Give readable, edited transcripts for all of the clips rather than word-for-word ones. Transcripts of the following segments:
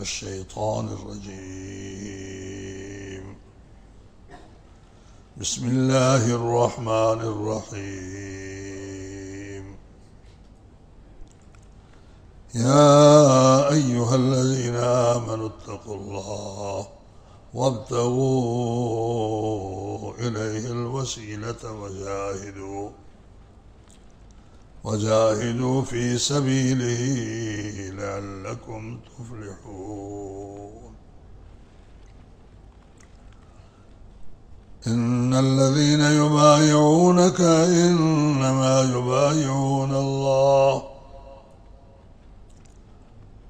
الشيطان الرجيم. بسم الله الرحمن الرحيم. يا أيها الذين آمنوا اتقوا الله وابتغوا إليه الوسيلة وجاهدوا في سبيله لعلكم تفلحون. إن الذين يبايعونك إنما يبايعون الله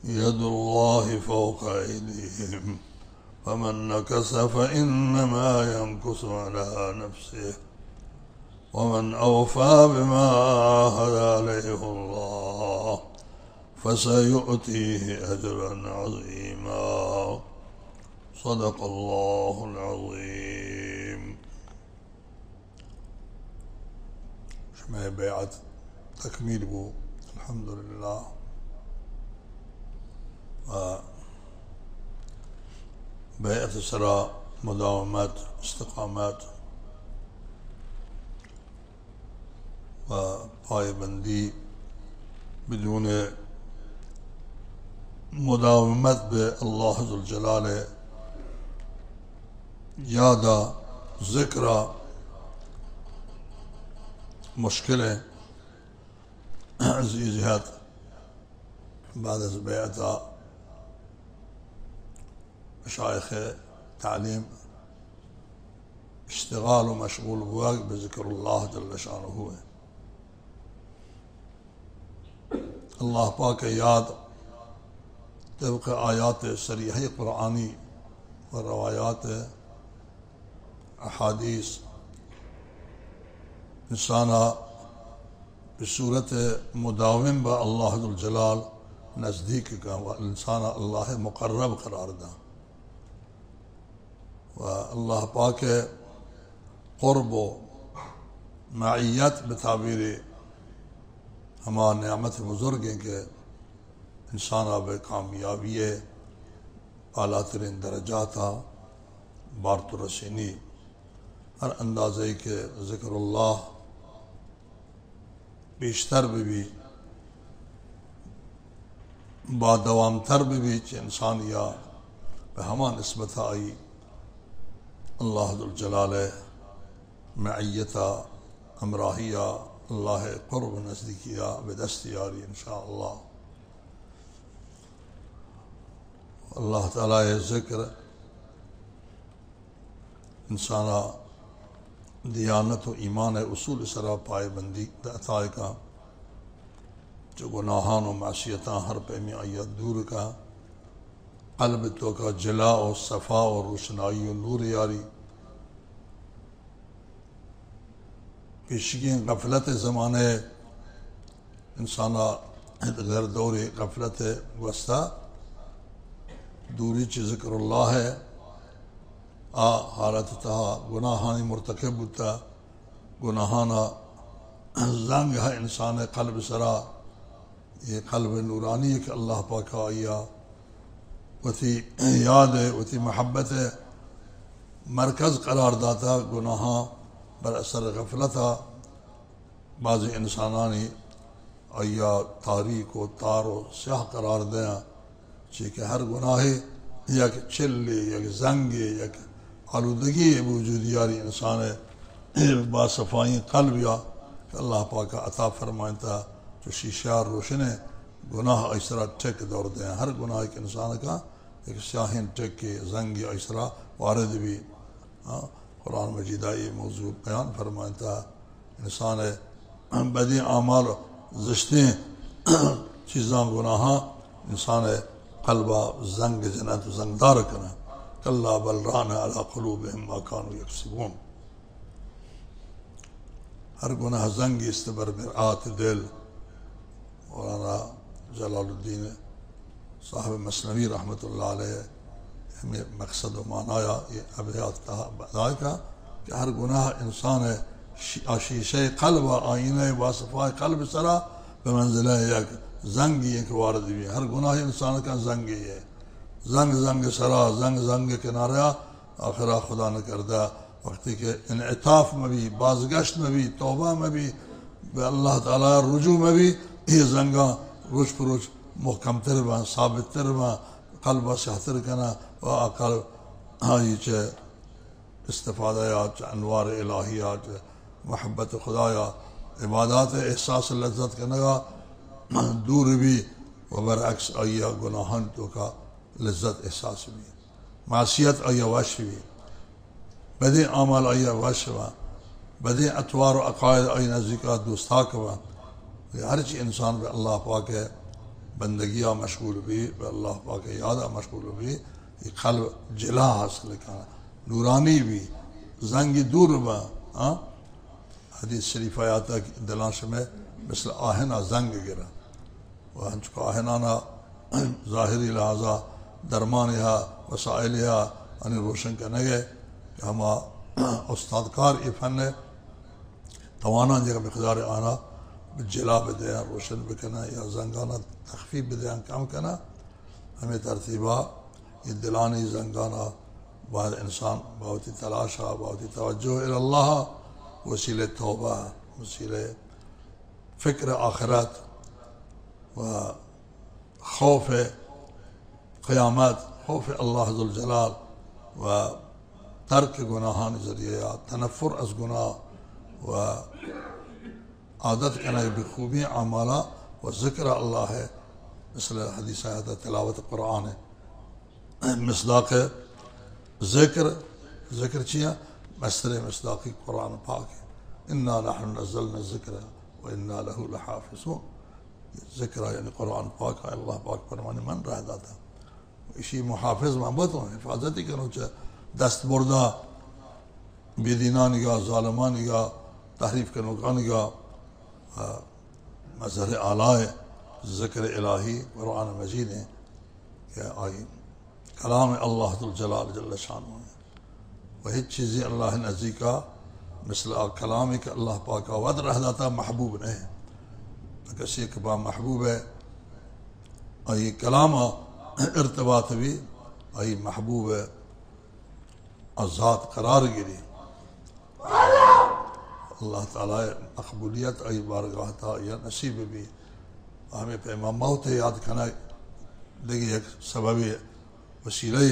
يد الله فوق أيديهم فمن نكث فإنما ينكث على نفسه ومن أوفى بما عاهد عليه الله فسيؤتيه أجرا عظيما. صدق الله العظيم. شمع بيعة تكميل بو الحمد لله. بيعة سرا مداومات استقامات وپایبندی بدون مداومت به الله ذوالجلال یادا ذکر مشکل عزیزیت بعد از بیعت مشایخ تعلیم اشتغال ومشغول بواق بذكر الله جل شانه. اللہ پاک یاد طبق آیات صریح قرآنی و روایات احادیث انسانا بصورت مداوم با اللہ ذوالجلال نزدیک کا و انسانا اللہ مقرب قرار دا و اللہ پاک قرب و معیت بتعبیر ہما نعمت بزرگ ہیں کہ انسان اب کامیابی اعلیٰ ترین درجات بارت رسینی ہر اندازے کے ذکر اللہ بیشتر بھی بادوام تر بھی انسان یا ہما نسبت آئی اللہ ذوالجلال معیتا امراہیہ اللہ قرب نزدیکیہ بدست یاری انشاءاللہ. اللہ تعالیٰ ذکر انسانا دیانت و ایمان اصول سرا پائے بندی عطائے کا جو گناہان و معصیتاں ہر پیمی آیت دور کا قلب تو کا جلا و صفا و روشنائی و نور یاری پیشگی غفلت زمانے انسانا غیر دوری غفلت وسطا دوری چی ذکر اللہ ہے حالت تہا گناہانی مرتکب ہوتا گناہانا زنگ ہے انسان قلب سرا یہ قلب نورانی کہ اللہ پاک آیا وتی یاد ہے وتی محبت ہے مرکز قرار داتا گناہاں بر اثر غفلتا بعض انسانانی آیا تاریک و تار و سیاہ قرار دیا چیکہ ہر گناہ یک چلی یک زنگی یک آلودگی وجود یاری انسان با صفائی قلب یا کہ اللہ پاک عطا فرمائنتا جو شیشار روشن گناہ ایسرا ٹک دور دیا ہر گناہ ایک انسان کا ایک سیاہین ٹک کے زنگی ایسرا وارد بھی قرآن مجید آئی موضوع بیان فرمائتا انسان بدی اعمال زشتیں چیزاں گناہاں انسان قلبہ زنگ جنت زنگدار کرنا کلا بل ران علی قلوبہم ما کانوا یکسبون. ہر گناہ زنگ استبر مرآت دل. مولانا جلال الدین صاحب مثنوی رحمۃ اللہ علیہ ہمیں مقصد و معنایا یہ ابیات بدائے کا کہ ہر گناہ انسان شیشہ قلب آئینہ واصفہ قلب سرا بمنزلہ یک زنگی ایک وارد بھی ہر گناہ انسان کا زنگی ہے जंग जंग सरा जंग जंग किनारा आखिरा खुदा न करदा वक्ती के इनअताफ में भी बाज़गश्त में भी तौबा में भी अल्लाह ताला रुजू में भी ये जंगा रोज परोज मुहकम तरबा साबित तरबा कल्बा सहतर कना व अकल हाँ ये इस्तिफादायात अनवार इलाहियात महब्बत खुदाया इबादत एहसास लज्जत कनगा दूर भी व बरअक्स अय्या गुनाहन तो का लज्जत एहसास भी मासियत अय्या वश भी बदे अमल अय्या वश व बदे अतवार अकायद अय नज़ीका दुस्ताक व हर चीज़ इंसान पे अल्लाह पाक है बंदगिया मशगूल भी अल्लाह पाक याद मशगूल भी ये खल जिला हासिल करना नूरानी भी जंगी दूर बा हदीस शरीफ आता दिलाश में मिसल आहना जंग गिरा वह चुका आहनाना ज़ाहिरी लिहाजा दरमान वसाइल अने रोशन करने गए हम उस्तादकार ये फन तवाना जगह मकदार आना जिला बदया रोशन बकना या जंगाना तखफीफ बदया कम करना हमें तरतीबा ये दिलानी जंगाना बाद इंसान बहुत ही तलाशा बहुत ही तवज्जो अल्लाह वसीले तौबा वसीले फ़िक्र आखिरत व खौफ क़यामत खौफ अल्लाह ज़ुल जलाल व तर्क गुनाहान ज़रिए तनफ़ुर अज़ गुनाह व आदत करना बखूबी अमाला व ज़िक्र अल्लाह है मिसल हदीस आयत तिलावत कुरान है मिसदाक़ ज़िक्र ज़िक्र चिया मसर मिसदाक़ी कुरान पाक है इन्ना नहनु नज़्ज़लना ज़िक्र व इन्ना लहु लहाफ़िज़ून ज़िक्र यानी कुरान पाक है अल्लाह पाक फरमाने मन रह जाता इसी मुहाफ़िज़ महबत हो हिफाजत ही करो चाहे दस्त बुर्दा बेदीना निगाह ज़ालिमा निगाह तहरीफ के नुका निगाह मज़हर आलाए ज़िक्र इलाही कुरान मजीद है क्या आई कलाम अल्लाह तुल जलाल जल्ल शान वही चीज़ें अल्लाह नज़ी का मिसल कलाम के अल्लाह पाक का वद रह जाता महबूब नहीं तो किसी के बा महबूब है और ये कलाम इर्तबात भी आई महबूब है आज़ाद करार गिरी अल्लाह ताला मकबूलियत आई बारगाह था या नसीब भी हमें पे मौत याद करना देखिए एक सबब वसीले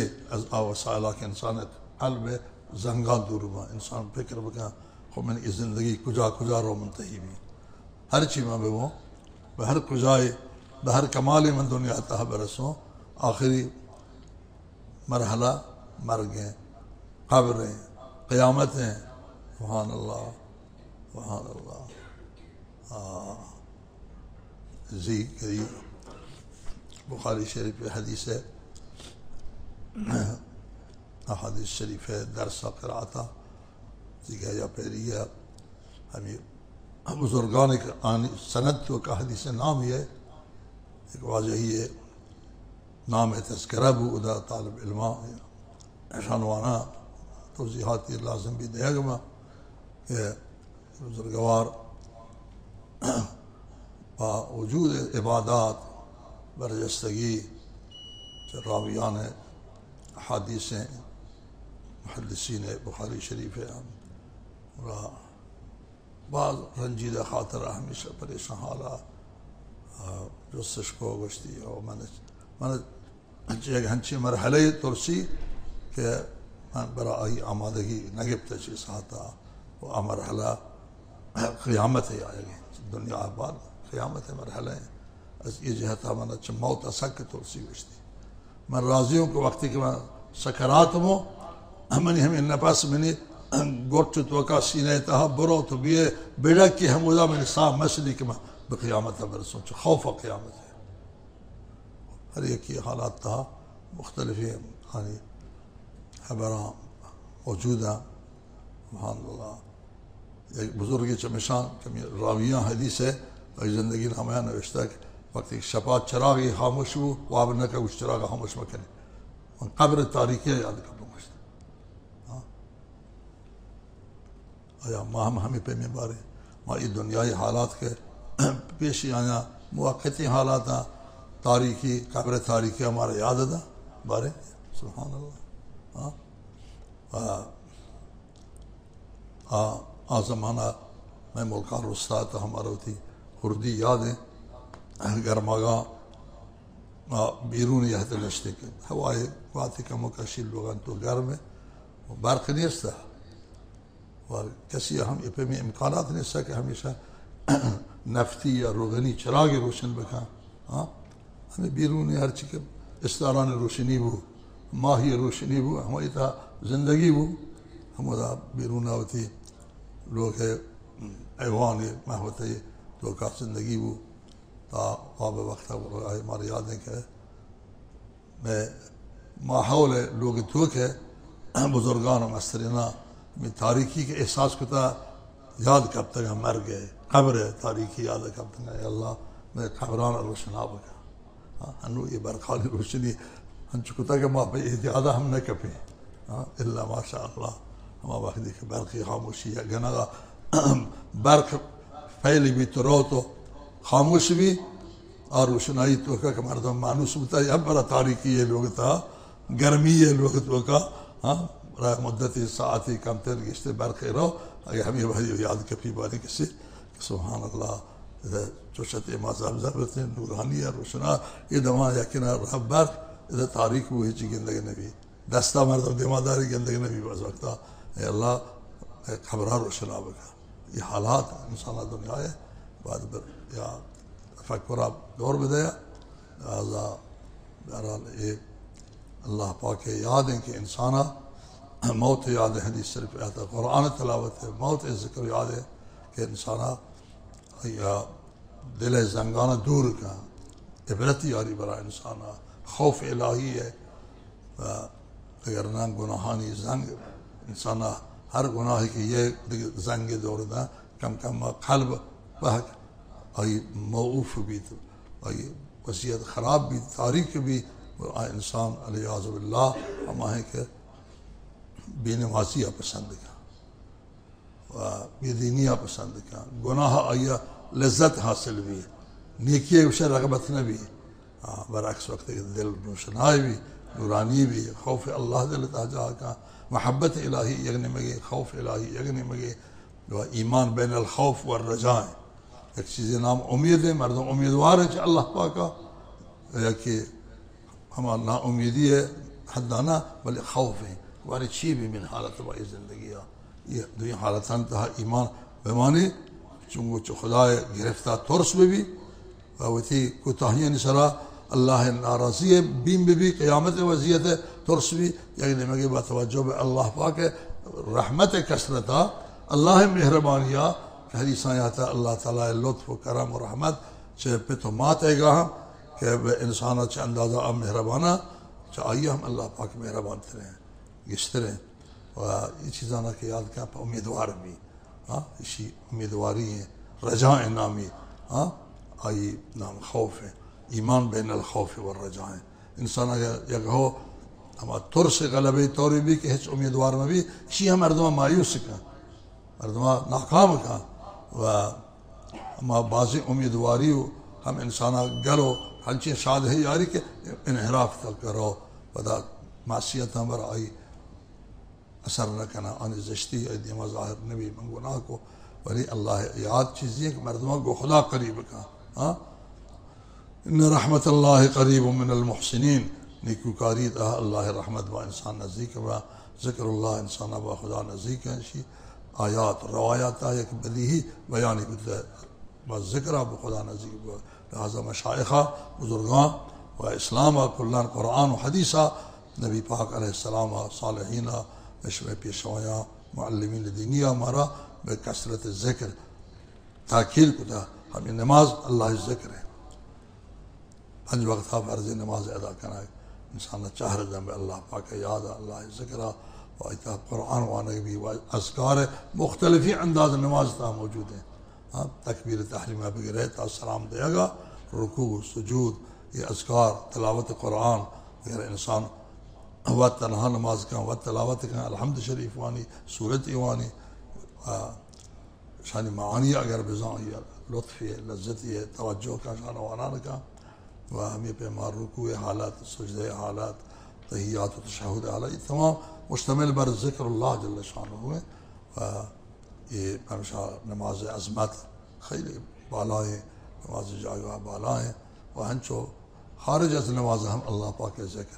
वसाइल के इंसान कल्ब जंगा दूरमा इंसान फिक्र बका खो मैंने इस ज़िंदगी कुजा कुजा रो मुंतही भी हर चीज़ में वो बहर कुजाए बहर कमाल मन दुनिया तह बरसों आखिरी मरहला मर गए क़ब्रें क़यामतें सुभान अल्लाह जी करीब बुखारी शरीफ हदीस है हदीस शरीफ है दरसा कराता जिगा या पेरिया हमें बुजुर्गान आनी सनद तो का हदीस नाम ही है एक वाजह ही है नाम है तस्करा बू उदा तालब इल्मा शानवाना तो जिहाती लाजम भी देगा कि बुजुर्गवार बावजूद इबादत बरजस्तगी रावियान हदीसें मुहद्दिसीन बुखारी शरीफ है बाज़ रंजीदा खातर हमेशा परेशान हाला जो सशको गश्ती और मैंने हंची मरहले तुलसी के मैं बरा आई आमादगी नगिब तची साता वो मरहला क़यामत है आएगी दुनिया बाद क़यामत है मरहले ये जहता मैंने मौत असक तुलसी गश्ती मैं राजियों को वक्ती के मैं सकरात मो हमने हमें नपास मैंने गोट तो का सीने तहा बुरो तो बिये बेड़ा की हम उदा मैंने साफ मसली के मैं बक़यामत है मेरे सोच खौफ क़यामत है हर एक ये हालात था मुख्तलिफ यानी खबरा मौजूदा सुभानअल्लाह एक बुजुर्ग चमिशान रावियाँ हदीस है ज़िंदगी नामया नविश्ता वक्त शपा चरागी खामोश हो वाब न का उस चराग खामोश मकने कब्र तारीख़ याद कर लूँगा आया माह हमें पे में बारे माँ ये दुनियाई हालात के पेशी आया मुआक़ती हालात तारीख़ी कब्र तारीख़ी हमारा याद था बारे सुभान अल्लाह। हाँ ज़माना मैं मुल्का रुस्ता तो हमारा थी खुर्दी याद है गर्मागा بیرون يهد الاشتكي هواي وقتي كمكاشيل لغان تو गर्म برق نیست و کسی هم به امکانات نیست که همیشه نفتی یا روغنی چراغی روشن بکن. همه بیرونی هرچی که استاران روشنی بود ماهی روشنی بود همه تا زندگی بود همه دا بیرون آوتی لوگ ایوانی محوطه تو کا زندگی بود تا آب وقت हमारे याद है कि मैं माहौल लोग तो के बुजुर्गान और मस्तरीना में तारीखी के एहसास को था याद कब तक हम मर गए खबर है तारीखी याद कब तक है अल्लाह मैं खबरान रोशना बका हनु ये बरखाली रोशनी हम चुकता के माँ पे इतिहादा हम न कपे इल्ला माशा अल्लाह हम वाखदी के बरखी खामोशी है गनागा बरख फैली भी तो रो तो खामोश भी और रोशनाई तो का मर्दम मानुस होता है अब बड़ा तारीखी ये लोग था गर्मी ये लोग तो का मुद्दत साथ ही कम तेल गिश्ते बरखे रहो अगर हम ये भाई याद कभी बारी किसी सुभान अल्लाह इधर जोशत माज़ाब ज़बरत नूरानी है रोशना ये दवा यकीन रब्बर इधर तारीख हुई जी गिंदगी नबी दस्ता मर्दम दिमादारी गिंदगी नबी बस वक्ता अल्लाह खबरा रोशना बका ये हालात इंसान दुनिया है बाद पर या फकरा गौर बदया लिहाजा बहरहाल ये अल्लाह पाक के याद है कि इंसान मौत याद है हदीस सिर्फ आता कुरान तलावत है मौत ज़िक्र याद है कि इंसान या दिल जंगाना दूर का इबरत यारी बरा इंसान खौफ इलाही है अगर ना गुनाहानी जंग इंसान हर गुनाह की ये जंग दौर ना कम कम कल्ब बहक आई मऊफ भी तो आई वसीयत ख़राब भी तारीख भी इंसान अलियाज़ुबिल्लाह हमारे के बेनमाजिया पसंद का बेदीनिया पसंद का गुनाह आया लज्जत हासिल भी नेकी उसे रगबत न भी बरअक्स वक्त दिल रोशनाई भी नूरानी भी खौफ अल्लाह दिल ताजा का महब्बत इलाही यगने मगे खौफ इलाही यगने मगे ईमान बैन अल खौफ व रजाए एक चीज़ नाम उम्मीद है मर्दों उम्मीदवार है अल्लाह पाका या कि हमारा ना उम्मीदी है हदाना बल्कि खौफ है वारी ची भी मिन हालत वाई ज़िंदगी ये दो हालत तहा ईमान बेमानी चुंगो चो खुदा गिरफ्तार तोरस में भी वती कोताहियाँ निसरा अल्लाह नाराज़ी है बीम में भी क़यामत वज़ियत है तोरस भी यकीन मगे बातवज्जो में अल्लाह पाक रहमत कसरता अल्लाह मेहरबानिया हदीस आता अल्लाह ताला लुत्फ़ करम और रहमत चे पे तो मात आएगा हम कि इंसान चे अंदाज़ा अब मेहरबाना चे आइए हम अल्लाह पाक मेहरबान थे गिश्तरे और ये चीज़ां ना कि याद क्या उम्मीदवार भी इसी उम्मीदवारी है रजा नामी आई नाम खौफ है ईमान बैन अल खौफ व रजा है इंसान अगर हो हम तुर से गलबे तौरी भी कि हिच उम्मीदवार में भी इसी हम अर्दमा मायूस का अर्दमा नाकाम का व हम बाज़ी उम्मीदवारी हम इंसान गलो हंचे शाद है यारी के इनहराफ तक करो बदा मासियत हमर आई असर न करना अन जश्ती दिमा ज़ाहिर नबी मंगुना को वली अल्लाह याद चीज़ें कि मर्दमा को खुदा करीब का इन रहमत अल्लाह करीब मिनल मुहसिनीन नेकूकारी तहा अल्लाह रहमत व इंसान नज़दीक व ज़िक्रुल्लाह इंसान व खुदा नज़दीक है इसी आयात रवायात है कि बली ही बयानी बदले व ज़िक्र व खुदा नज़दीक व लिहाजा मशाइखा बुजुर्गान व इस्लाम कुल्लान कुरान व हदीसा नबी पाक अलैहिस्सलाम सालिहीन नशव पेशवायाँ मुअल्लिमीन दीनिया हमारा बेकसरत ज़िक्र ताकीद को था हमें नमाज अल्लाह ज़िक्र है पंज वक्त फ़र्ज़ नमाज अदा करना है इंसान चाह रहा है अल्लाह पाक याद अल्लाह ज़िक्र और कुरान वाने भी अज़कार मुख्तलिफ़ अंदाज नमाज था मौजूद है तकबीर तहरीमा बगैर सलाम देगा रुकू सुजूद ये अज़कार तलावत कुरान अगर इंसान व तनहा नमाज का व तलावत का अलहम्द शरीफ वानी सूरत वानी शानी मानी अगर बिज़ा लुत्फ़ लज्जत है तवज्जो का शान वाना का वह हमें पे मार रुकू हालात सजदे हालात तहियात व तशहुद आला, ये तमाम मुश्तमिल बर ज़िक्रुल्लाह जल्ल शानुहु है। ये हमेशा नमाज अज़मत खैली बाला है, नमाज जागवा बाला है। वह हंचो खारिज अज नमाज हम अल्लाह पाक के ज़िक्र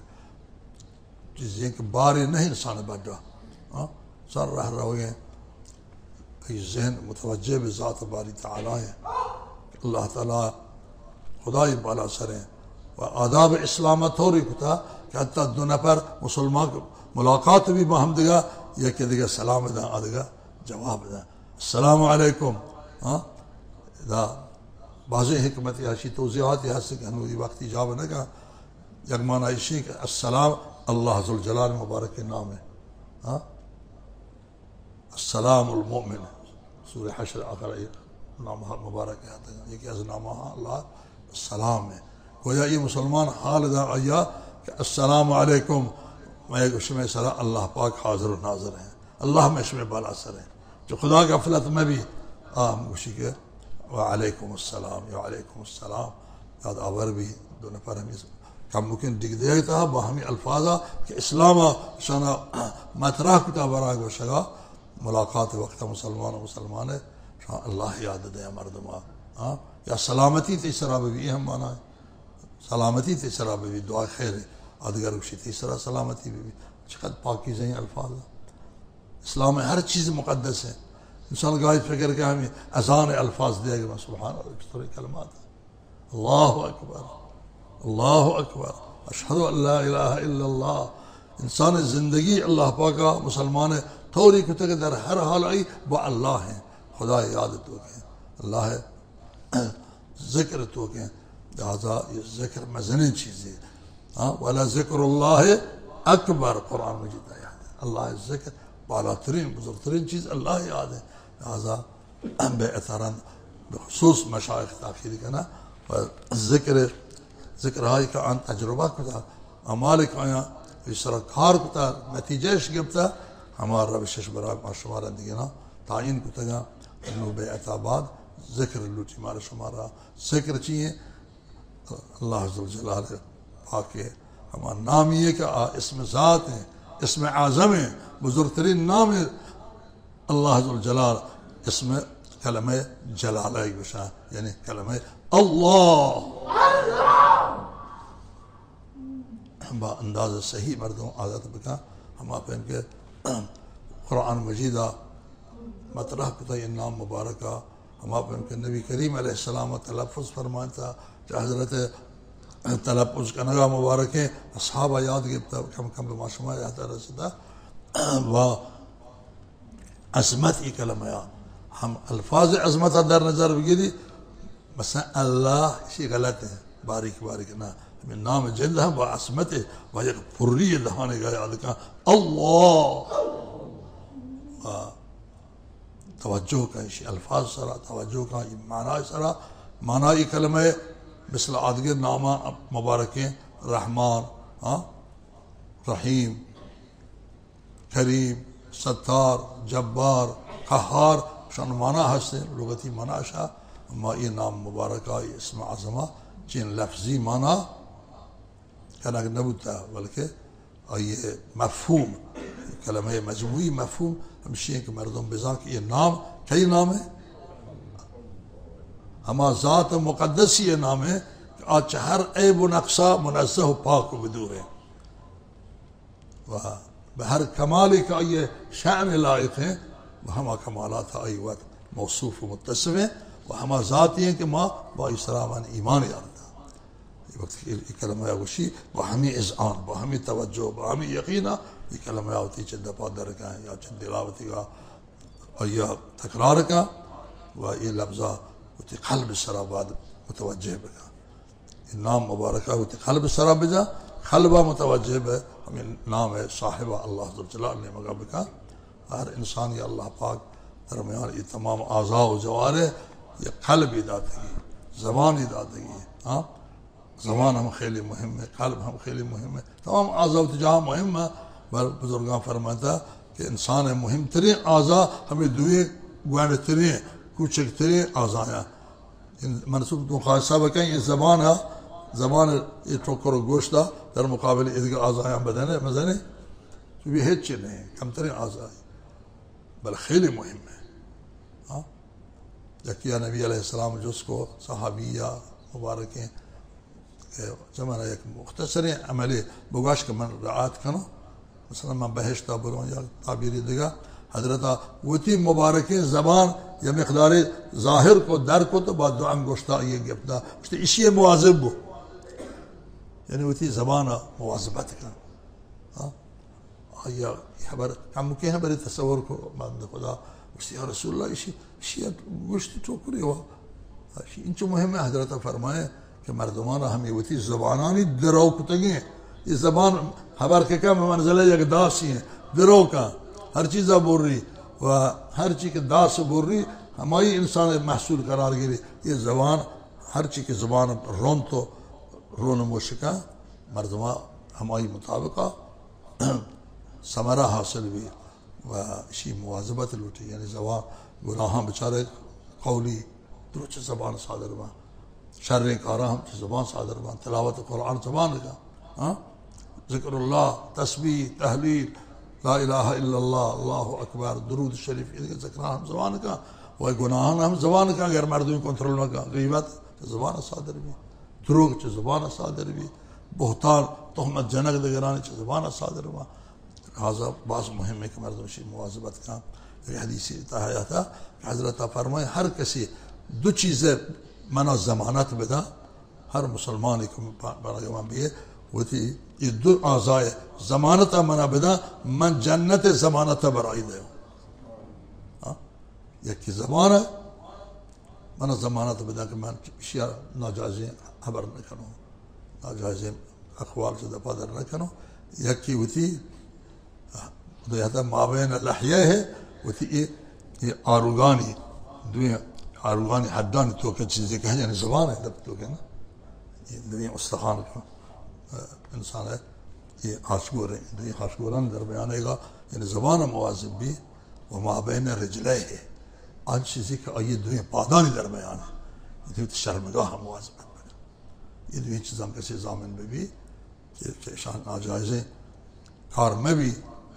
चीज़ें के बारे नहीं इंसान बढ़ा सर रह रहे जहन मुतवज्जे ज़ात बारी ताला है। अल्लाह ताला खुदाई बाला सरें व आदाब इस्लाम थोड़ी कुता कि हत्ता दो नफर मुसलमान मुलाकात भी बाहम दिगा या कि दिगा सलाम दा आदिगा जवाब दा अस्सलाम अलैकुम। हाँ दा बाज़े हिकमत याशी तोज़ियात या से कहने वक्त इजाब न का यगमाना इशी के अस्सलाम अल्लाह ज़ुल जलाल मुबारक के नाम है। हाँ अस्सलामुल मोमिन सूरह हश्र आखिर नाम मुबारक है ये कि नाम अल्लाह सलाम है। गोया ये मुसलमान हाल दा आया कि अस्सलाम अलैकुम मैं उसमें सरा अल्लाह पाक हाजिर नाजर है, अल्लाह में इसमें बाला सर है जो खुदा का गफलत में भी खुशी के वालेकुम अस्सलाम या वालेकुम अस्सलाम याद आवर भी दो नफर हमें कम मुमकिन दिख देता है बाहमी अल्फाजा कि इस्लाम शना मतरा कुता बराग वशगा मुलाकात वक्त मुसलमान मुसलमान है अल्लाह याद दे मर्दमा। हाँ या सलामती तीसरा भी हम माना है, सलामती तीसरा भी दुआ खैर है अदगर उसी तीसरा सलामती भी शद पाकीज़ हैं अल्फाज। इस्लाम में हर चीज़ मुक़द्दस है। इंसान गाय फिक्र के हमें अज़ान अल्फाज देगा मैं सुभान अल्लाह कलमात अल्लाहु अकबर अल्लाहु अकबर अशहदु अल्ला इलाहा इल्लल्लाह। इंसान ज़िंदगी अल्लाह पाका मुसलमान है थोड़ी कुछ दर हर हाल आई वह अल्लाह है, खुदा याद तो के अल्लाह है ज़िक्र तो के लिहाजा ये ज़िक्र मज़नी चीज़ है। हाँ वाला ज़िक्रुल्लाह अकबर कुरान मजीद आया है अल्लाह ज़िक्र बाला तरीन बुजुर्ग तरीन चीज़ अल्लाह याद है। लिहाजा बेअतरन बखसूस मशाइख ताखीरी का ना ज़िक्र ज़िक्र हाई का अन तजुर्बा कुता अमाल का इस तरह खार कुता नतीजे शिकता हमारा रविश बराक माशुमारा दिए ना ताइन कुतगा बेअताबाद ज़िक्र लूटी मारा शुमारा ज़िक्र चाहिए अल्लाह ज़ुल जलाल पाके हमारा नाम ये कि इसमें ज़ात है इसमें आज़म है बुजुर्ग तरीन नाम है अल्लाह ज़ुल जलाल। इसमें कलमे जलाल बशा यानी कलमे अल्लाह बा अंदाज़ सही मर्दों आदत बका हम आप इनके कुरान मजीदा मतरह कुता ये नाम मुबारक हम आप इनके नबी करीम अलैहिस्सलाम तलफ़ुज़ फरमाता चाहे हज़रत तलफ़ुज़ का नगा मुबारक है असहाबा याद गिफ्ता कम कम माशुमा याद रसदा वाह अज़मत ही कलमया हम अल्फाज अज़मत दर नज़र गिरी बस अल्लाह इसी गलत है बारीक बारीक ना हमें नाम जिंद है वह अज़मत है वह एक फुर्री दहाने का याद का अल्लाह तवज्जो का इसी अल्फाज सरा तवज्जो का ये माना सरा माना ये कलम है मिसल आदगिर नामा मुबारक रहमान हाँ रहीम करीम सत्तार जब्बार कहार शान माना हसन लुगती माना शाह अम्मा ये नाम मुबारक इसम आज़मा चीन लफ्ज़ी माना कहना नबूता बल्कि ये मफ़हूम कलम है मजमूई मफ़हूम हमशे के मर्दों बिज़ा कि ये नाम कई नाम है हमा ज़ात मुक़द्दस ये नाम है कि आज हर ऐब नक्शा मुनज़्ज़ह पाक वदूर है वह हर कमाल का ये शान लायक है वह हमा कमालात आई वत मौसूफ़ मुत्तसिफ़ है वह हमा ज़ात ये कि माँ बाइसलामान ईमान यारता ये वक्त कलमा वशी वह हमें इज़ान वह हमें तवज्जो वह हमें यकीना ये कलमा होती चंद पादर का या चंद दिलावती का और यह तकरार का वह ये लफ्ज़ा होती क़ल्ब सराबाद मुतवज्जे बका नाम मुबारक होती क़ल्ब सरा बजा क़ल्बा मुतवज्जे है हमें नाम है साहिबा अल्लाह ज़ुल जलाल ने मगा बका हर इंसान या अल्लाह पाक दरमियान ये तमाम आज़ा व जवारे ये क़ल्ब ही दातगी ज़बान ही दातगी हाँ ज़बान हम खेली मुहिम है क़ल्ब हम खेली मुहिम है तमाम आज़ा व जहाँ मुहिम है बल बुजुर्गां फरमाता कि इंसान है मुहिम तरीन आज़ा हमें दुए गुआन तरीन कुछ तरीन आज़ाया मनसूब तो खासा बकें ये ज़बान है زمان يتوكر وجوشتا در مقابل إذا أعضاء بدنه مثلا شو هيك نه كم ترين أعضاء بل خیلی مهمه ها یکی نبی علیه السلام جس کو صحابیہ مبارک ہیں زمانہ ایک مختصر عملی بگاش که من رعایت کنم مثلا من بهشتا برون یا تعبیری دیگه حضرت وتی مبارکین زبان یا مقدار ظاهر کو در کو تو بعد دو انگشتا یہ گفتا işte işi muazib bu yani وتی زبان مواظبت کن ها یا خبر كان ممكن خبر تصور کو بعد خدا وش يا رسول الله شيء گوشت تو کری و شيء انچو مهم حضرت فرمائے کہ مردمان ہمیں وتی زبانانی درو کتگی یہ زبان خبر کے کم منزلہ یک داسی ہیں درو کا ہر چیز بول رہی و ہر چیز کے داس بول رہی ہماری انسان محصول قرار گیری یہ زبان ہر چیز کی زبان رون تو رون موشکا مردمان ہماری مطابقہ ثمرہ حاصل بھی و اسی مواظبت لوٹی یعنی زبان گناہاں بچارے قولی درچ زبان صادر با شر کارا ہم زبان صادر با تلاوت قرآن زبان کا ہاں ذکر اللہ تسبیح تحلیل لا الہ الا اللہ اللہ اکبر درود شریف یہ ذکر ہم زبان کا وہ گناہاں ہم زبان کا غیر مردوں کنٹرول نہ کا غیبت زبان صادر بھی دروغ چ زبان صادر بھی بہتان تہمت جنک دگرانی چ زبان صادر با هذا بعض مهم ہے کہ مردم شی مواظبت کا یہ حدیث آیا تھا حضرت فرمائے ہر کسی دو چیزیں منا ضمانت بدا ہر مسلمان کو پیغمبر بھی ہوتی یہ دو اعضاء ضمانت منا بدا من جنت ضمانت برائی دے یکی زبان منا ضمانت بدا کہ من اشیاء ناجائز خبر نہ کروں ناجائز اقوال سے دفع در نہ کروں یکی ہوتی هذا ما بين اللحية وتي آروغاني دوي آروغاني حداني توكا چیزی که یعنی زبان ہے دب توكا دوی استخان کا انسان ہے یہ خاشگور ہے دوی خاشگوران در بیانے گا یعنی زبان مواظب بھی وما بين رجليه آن چیزی که آیه دوی پادانی در بیان ہے دوی شرمگاہ مواظبت بکن یہ دوی چیزاں کسی زامن میں بھی کہ شان ناجائزیں کار میں بھی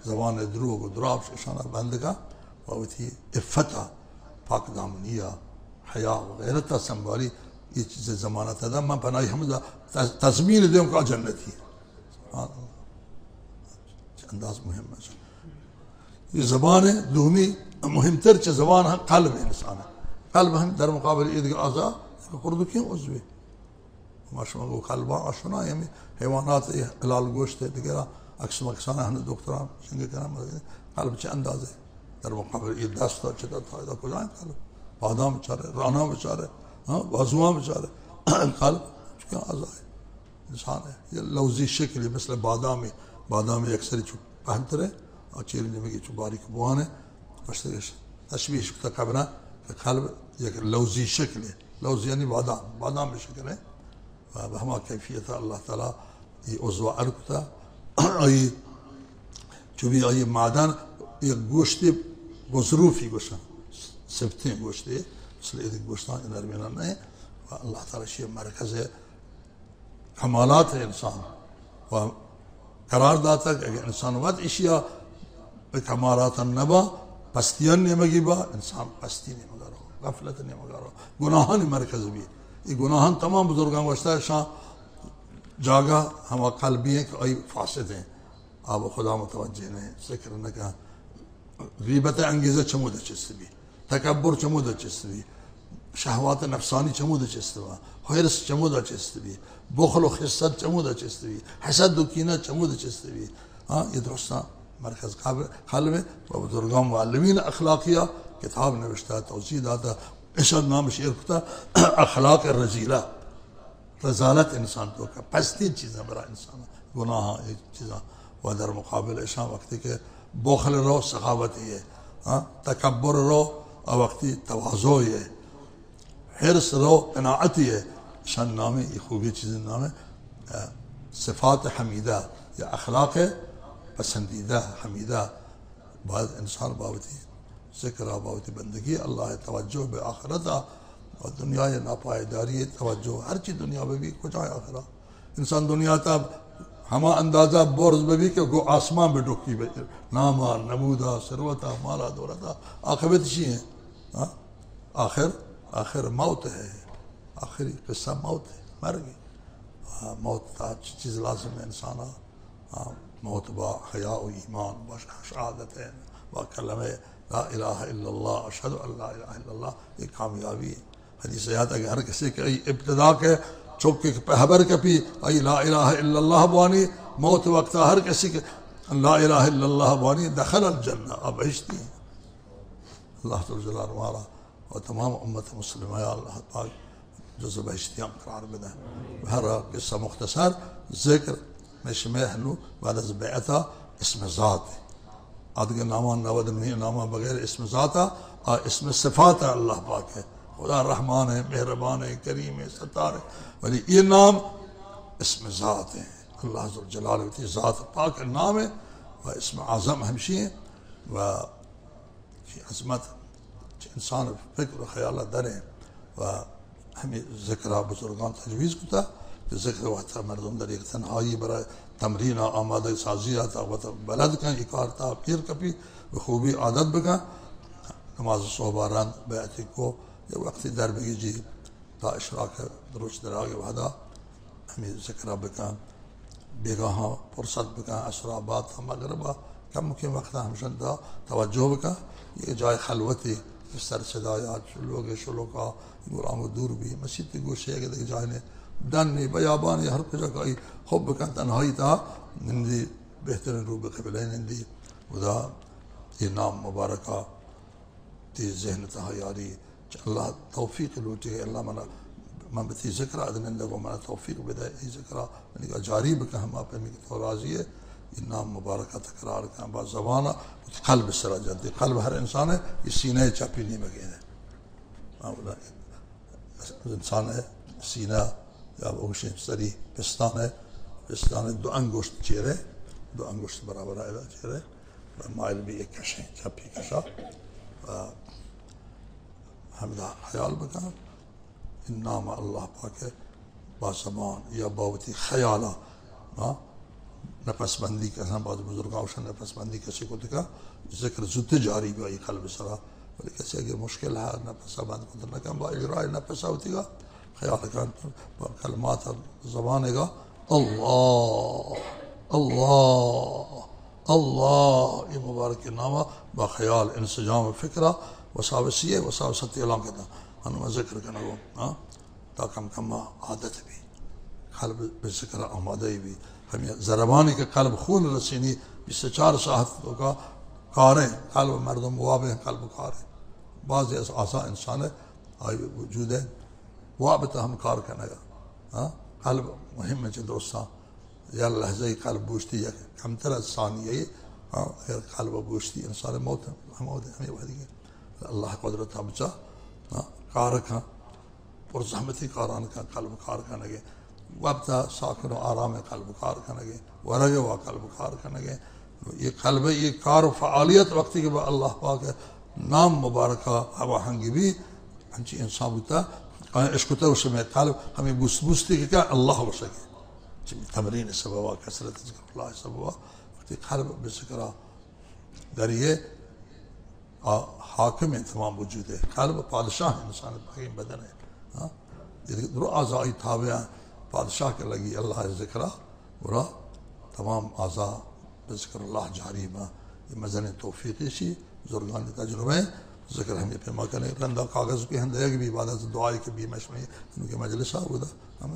زبان دروغ و دراب شانہ بند کا وتی عفتہ پاک دامنیہ حیا وغیرہ سنبھالی یہ چیزیں ضمانت ادا میں پناہی حمدہ تضمین دوں کا جنتی انداز مهم ہے یہ زبان ہے دومی مهمتر چه زبان ہے قلب انسان ہے قلب ہم در مقابل عید اعضاء قردو کیوں عضو ہے ماشاء اللہ قلب آشنا ہے حیوانات حلال گوشت ہے دیگرہ اکثر مکسانہ ہم دکتران شنگے کرام قلب چه اندازه در مقابل این دست چه تا کجا قلب بادام بچاره رانا بچاره بازوان بچاره قلب چون اعضاء انسان ہے یہ لوزی شکلی مثل بادامی اکثری چو پہنتره چیری نمیگی چو باریک بوانه تشبیه شکتا قبرا کہ قلب یک لوزی شکل ہے لوز یعنی بادام شکل ہے و ہما کیفیت اللہ تعالی یہ عضو ارکتا آئی چوبی آئی معدن یک گوشت بظروفی گوشتن سبتین گوشتی مثل ایدی گوشتان این ارمینان نہیں و اللہ تعالی شیئے مرکز کمالات انسان و قرار داتا کہ اگر انسان وقت اشیاء کمالات نبا پستیان نمگی با انسان پستی نمگا رہو غفلت نمگا رہو گناہان مرکز بھی یہ گناہان تمام بزرگان گوشتا ہے شاہ جاگہ ہم قلبی ہیں کہ آئی فاسد ہیں آب خدا متوجہ نہیں ذکر نہ کہا غیبت انگیزہ چمود چست بھی تکبر چمود چست بھی شہوات نفسانی چمود چست بھی حرص چمود چست بھی بخل و خصت چمود چست بھی حسد و کینہ چمود چست بھی یہ درستان مرکز قلب ہے و بزرگان معلمین اخلاقیہ کتاب نوشتہ توضیح داتا اشد نام شعر کتا اخلاق الرزیلہ رزالت انسان تو کا پستی چیزیں برا انسان گناہ ایک چیزاں و در مقابل ایشان وقتی کہ بخل رو سخاوتی ہے تکبر رو وقتی تواضع ہے حرص رو قناعتی ہے شان نامی یہ خوبی چیزیں نام ہے صفات حمیدہ یا اخلاق پسندیدہ حمیدہ بعد انسان باوتی ذکر باوتی بندگی اللہ توجہ بے آخرتہ और दुनिया ये नापायदारी तवज्जो हर चीज़ दुनिया में भी कुछ आया आखिरा इंसान दुनिया तब हमा अंदाज़ा बोर्ज में भी कि गो आसमान में डुकी नामा नमूदा सरवता माला दौलता आखिरत शी है आखिर आखिर मौत है आखिरी किस्सा मौत है मर गई मौत अच्छी चीज़ लाजिम है इंसान मौत बा हया ईमान व शहादत है व कलमे ला इलाहा इल्लल्लाह अशहदु अल्ला इलाहा इल्लल्लाह ये कामयाबी है हदीस याद है कि हर किसी के इब्तिदा के चुप के पहबर के भी आई ला इलाहा इल्लल्लाह बानी मौत वक्त हर किसी के ला इलाहा इल्लल्लाह बानी दखल अल जन्नह अब बहिश्ती है अल्लाह तआला हमारा और तमाम उम्मत मुस्लिम है अल्लाह पाक जो बहिश्तियाँ करार बदा हर किस्सा मुख्तसर जिक्र में शमेहनु बाद बैता इसमें ज़ात है आदि के नामा नवद नहीं नामा बगैर इसमें ज़ाता और इसमें सिफ़ात है अल्लाह पाक है खुदा रहमान है मेहरबान है करीम है सत्तार है वली ये नाम इसमें ज़ात है अल्लाह जलाल ज़ात पाक नाम है व इसमें आज़म हमशी है व अज़मत इंसान फ़िक्र ख्याल दरें व हमें ज़िक्र बुजुर्गान तजवीज़ होता तो ज़िक्र वाता मर्दम दरिक तन्हाई बरा तमरीन आमादा साजी आता वत बलद का इकारता फिर कभी खूबी आदत बका नमाज सोबारान बैती को ये वक्त दर बगी जी ता इशराक दुरुस्त दरागे वादा हमें ज़िक्र बका बेगाहा फुर्सत बका असराबाद मगरबा कम के वक्त हमशन था तवज्जो बका ये जाए खलवती सर सदायात लोग शुलो का गुलाम दूर भी मस्जिद की गोशे के देख जाने डन नहीं बयाबान हर जगह खुब का तन्हाई था निंदी बेहतरीन रूब कबिले निंदी उदा ये नाम मुबारक ती जहन था यारी अल्लाह तौफीक लूटे अल्लाह मना मैं बती ज़िक्र अदनंदा को मना तौफीक बिदा ज़िक्र मैंने कहा जारी बका हम आप में तो राजी है ये नाम मुबारक तकरार का बा ज़बाना क़ल्ब सरा जाती क़ल्ब हर इंसान है ये सीने चापी नहीं बगे है इंसान है सीना या उंगली सरी पिस्तान है दो अंगुष्ठ चेहरे दो अंगुष्ठ बराबर आएगा चेहरे माइल भी एक कशे चापी कशा हमदा ख्याल बका नाम अल्लाह पाक है बाज़बान या बावती ख्याला नफसबंदी कहना बाद बुजुर्गों से नफसबंदी कैसे को देखा जिक्र जुद्द जारी भी आई क़ल्ब सरा बोले कैसे अगर मुश्किल है नफसबंद को ना कम इजरा नफस होती का ख्याल का कलमात ज़बान है अल्लाह अल्लाह अल्लाह ये मुबारक नामा बाख्याल इंसजाम फ़िक्रा वसावसी है वसावसती अलाम कहता हनुमा जिक्र करना वो हाँ ताकम कमा आदत भी क़ल्ब बेज़िक्र आमादई भी हमें ज़रबानी के क़ल्ब खून रसीनी इससे चार साहतों का कारें क़ल्ब मर्दम वाब हैं क़ल्ब कारें बाज़ आसा इंसान है आई वजूद है वाब तो हम कार करने का हाँ क़ल्ब मुहिम में दोस्ता या लहज़े क़ल्ब बूझती है हम तरह सानी है हाँ अगर क़ल्ब बूझती इंसान मौत हम हमें वादी है अल्लाह कुदरत हम चा हाँ कार का पुरज़हमती कारान का क़ल्ब कार करने के वबता साकिर आराम क़ल्ब कार करने वरग व क़ल्ब कार करने ये क़ल्ब ये कार फ़आलियत वक्ती के बाद अल्लाह पाक नाम मुबारक हवा हंगी भी हंची इंसान होता इश्क़ तो उसमें क़ल्ब हमें बुस्ती के क्या अल्लाह हो सके तमरीन सबब कसरत ज़िक्रुल्लाह सबब वक्ती क़ल्ब बेज़िक्र दरिए हाकिम तमाम वजूद है क़ल्ब बादशाह इंसान हकीम बदन है हाँ आज़ाई थावे बादशाह के लगी अल्लाह ज़िक्र बुरा तमाम आज़ा ज़िक्रुल्लाह जारी में ये मज़न तौफ़ीक़ी सी बुजुर्गान तजुर्बे ज़िक्र हमें पेमा करने रंदा कागज़ के हंदे भी इबादत दुआई के भी मशमे उनके मजलिस हुआ हम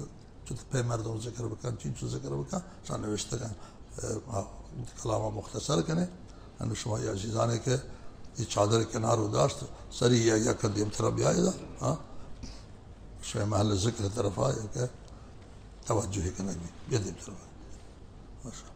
चुत पे मर्दों ज़िक्र बका चीज़ ज़िक्र बका साने विश्त का कलामा मुख्तसर करें अनुशमा या अजीज़ाने के ये चादर किनार उदास्त सरी या कदीम तरफ आएगा हाँ शे महल ज़िक्र तरफ आए क्या तवज्जो ही करने में ये दिन तरफ